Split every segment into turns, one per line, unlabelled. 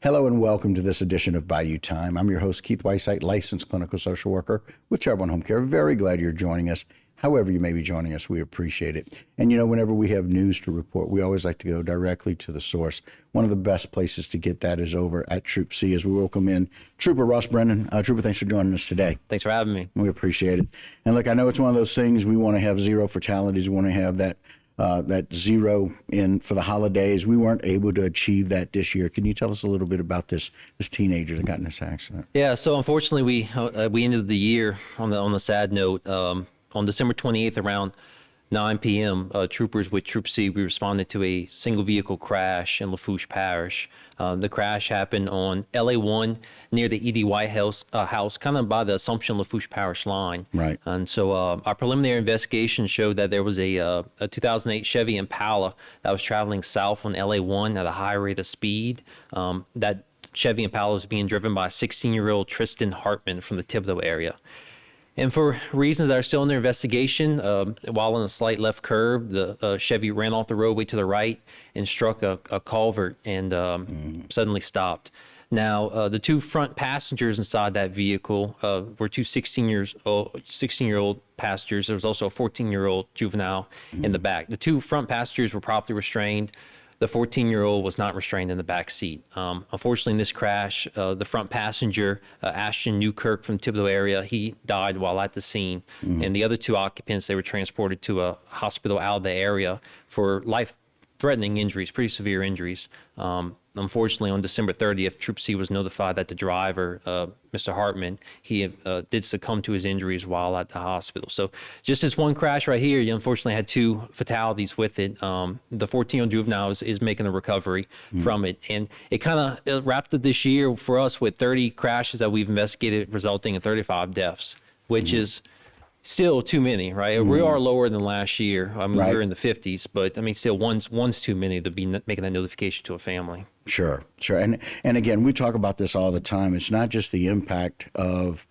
Hello and welcome to this edition of Bayou Time. I'm your host, Keith Weissite, licensed clinical social worker with Charbonne Home Care. Very glad you're joining us. However you may be joining us, we appreciate it. And you know, whenever we have news to report, we always like to go directly to the source. One of the best places to get that is over at Troop C, as we welcome in Trooper Ross Brennan. Trooper, thanks for joining us today.
Thanks for having me.
We appreciate it. And look, I know it's one of those things, we want to have zero fatalities. We want to have that zero in for the holidays. We weren't able to achieve that this year. Can you tell us a little bit about this teenager that got in this accident?
Yeah, so unfortunately we ended the year on the sad note. On December 28th around 9 p.m., troopers with Troop C, we responded to a single vehicle crash in Lafourche Parish. The crash happened on LA1 near the E.D. White house, kind of by the Assumption Lafourche Parish line.
Right.
And so our preliminary investigation showed that there was a 2008 Chevy Impala that was traveling south on LA1 at a high rate of speed. That Chevy Impala was being driven by 16-year-old Tristan Hartman from the Thibodaux area. And for reasons that are still under investigation, while on a slight left curve, the Chevy ran off the roadway to the right and struck a culvert and suddenly stopped. Now, the two front passengers inside that vehicle were two 16-year-old passengers. There was also a 14-year-old juvenile in the back. The two front passengers were properly restrained. The 14-year-old was not restrained in the back seat. Unfortunately, in this crash, the front passenger, Ashton Newkirk from Thibodaux area, he died while at the scene. And the other two occupants, they were transported to a hospital out of the area for life-threatening injuries, pretty severe injuries. Unfortunately, on December 30th, Troop C was notified that the driver, Mr. Hartman, he did succumb to his injuries while at the hospital. So just this one crash right here, you unfortunately had two fatalities with it. The 14-year-old juvenile is making a recovery from it. And it kind of wrapped up this year for us with 30 crashes that we've investigated, resulting in 35 deaths, which is still too many, right? We are lower than last year. I mean,
Right.
we're in the 50s, but I mean, still one's too many to be making that notification to a family.
Sure. And again, we talk about this all the time. It's not just the impact of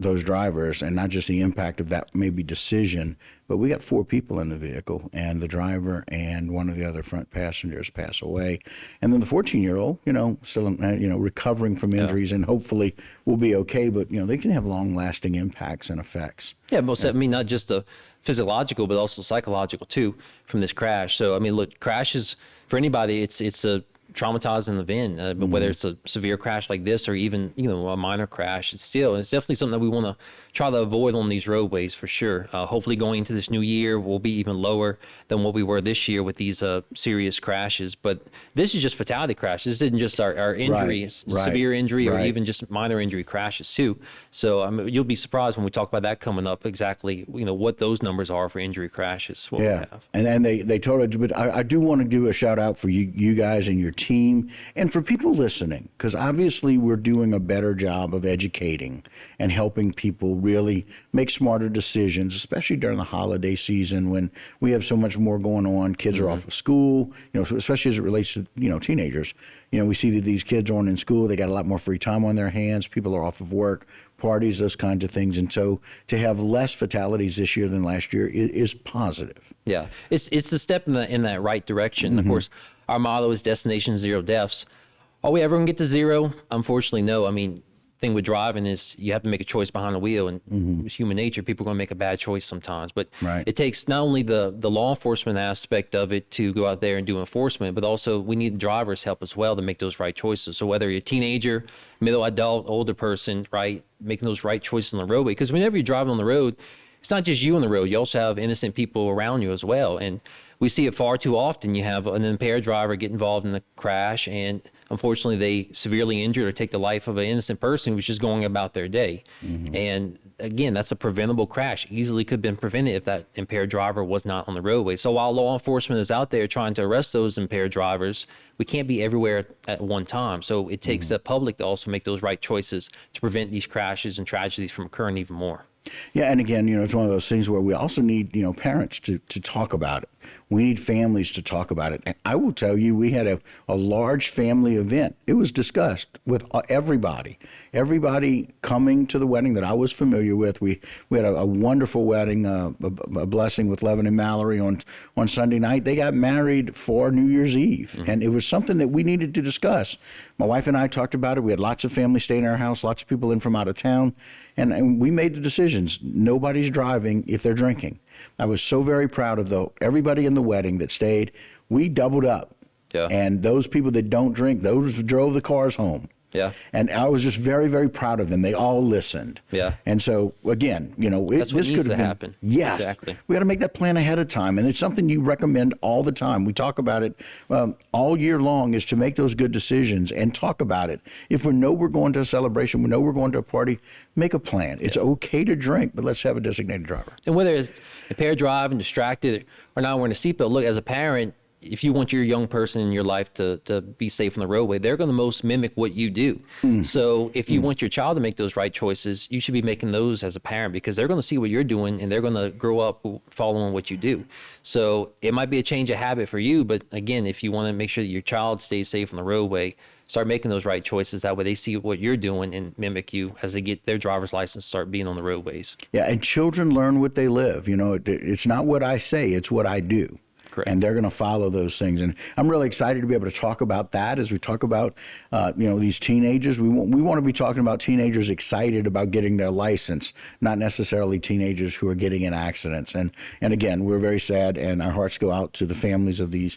those drivers and not just the impact of that maybe decision, but we got 4 people in the vehicle, and the driver and one of the other front passengers pass away. And then the 14-year-old, still, recovering from injuries and hopefully will be okay, but, they can have long-lasting impacts and effects.
Yeah, most I mean, not just the physiological, but also psychological too from this crash. So, I mean, look, crashes for anybody, it's a traumatizing event, but whether it's a severe crash like this or even, a minor crash, it's definitely something that we want to try to avoid on these roadways for sure. Hopefully going into this new year, we'll be even lower than what we were this year with these serious crashes. But this is just fatality crashes. This isn't just our injury, severe injury, or even just minor injury crashes too. So I mean, you'll be surprised when we talk about that coming up, exactly, what those numbers are for injury crashes. What we have.
And they totally, but I do want to do a shout out for you guys and your team and for people listening, because obviously we're doing a better job of educating and helping people really make smarter decisions, especially during the holiday season when we have so much more going on. Kids are off of school, especially as it relates to, teenagers. We see that these kids aren't in school. They got a lot more free time on their hands. People are off of work, parties, those kinds of things. And so to have less fatalities this year than last year is positive.
Yeah, it's a step in that right direction. Of course, our motto is Destination Zero Deaths. Are we ever going to get to zero? Unfortunately, no. I mean, thing with driving is you have to make a choice behind the wheel, and it's human nature. People are going to make a bad choice sometimes, but it takes not only the law enforcement aspect of it to go out there and do enforcement, but also we need the driver's help as well to make those right choices. So whether you're a teenager, middle adult, older person, right, making those right choices on the roadway, because whenever you're driving on the road, it's not just you on the road. You also have innocent people around you as well. And we see it far too often. You have an impaired driver get involved in the crash, and unfortunately they severely injured or take the life of an innocent person who's just going about their day. And again, that's a preventable crash. Easily could have been prevented if that impaired driver was not on the roadway. So while law enforcement is out there trying to arrest those impaired drivers, we can't be everywhere at one time. So it takes the public to also make those right choices to prevent these crashes and tragedies from occurring even more.
Yeah, and again, it's one of those things where we also need, parents to talk about it. We need families to talk about it. And I will tell you, we had a large family event. It was discussed with everybody coming to the wedding that I was familiar with. We had a wonderful wedding, a blessing with Levin and Mallory on Sunday night. They got married for New Year's Eve, and it was something that we needed to discuss. My wife and I talked about it. We had lots of family staying in our house, lots of people in from out of town, and we made the decisions. Nobody's driving if they're drinking. I was so very proud of everybody in the wedding that stayed. We doubled up.
Yeah.
And those people that don't drink, those drove the cars home.
Yeah.
And I was just very, very proud of them. They all listened.
Yeah.
And so, again,
That's what
this
needs
could have
to
been.
happen.
Yes.
Exactly.
We got to make that plan ahead of time. And it's something you recommend all the time. We talk about it all year long, is to make those good decisions and talk about it. If we know we're going to a celebration, we know we're going to a party, make a plan. It's okay to drink, but let's have a designated driver.
And whether it's impaired driving, distracted, or not wearing a seatbelt, look, as a parent, if you want your young person in your life to be safe on the roadway, they're going to most mimic what you do. So if you want your child to make those right choices, you should be making those as a parent, because they're going to see what you're doing and they're going to grow up following what you do. So it might be a change of habit for you, but again, if you want to make sure that your child stays safe on the roadway, start making those right choices. That way they see what you're doing and mimic you as they get their driver's license, start being on the roadways.
Yeah, and children learn what they live. It's not what I say, it's what I do.
Correct.
And they're going to follow those things. And I'm really excited to be able to talk about that as we talk about, these teenagers. We want to be talking about teenagers excited about getting their license, not necessarily teenagers who are getting in accidents. And again, we're very sad, and our hearts go out to the families of these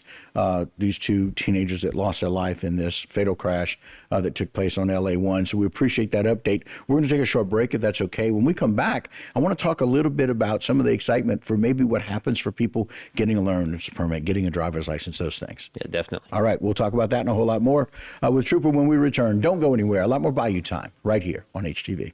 two teenagers that lost their life in this fatal crash that took place on LA1. So we appreciate that update. We're going to take a short break, if that's okay. When we come back, I want to talk a little bit about some of the excitement for maybe what happens for people getting a learner's permit, getting a driver's license, those things.
Yeah, definitely.
All right, we'll talk about that and a whole lot more with Trooper when we return. Don't go anywhere. A lot more Bayou time right here on HTV.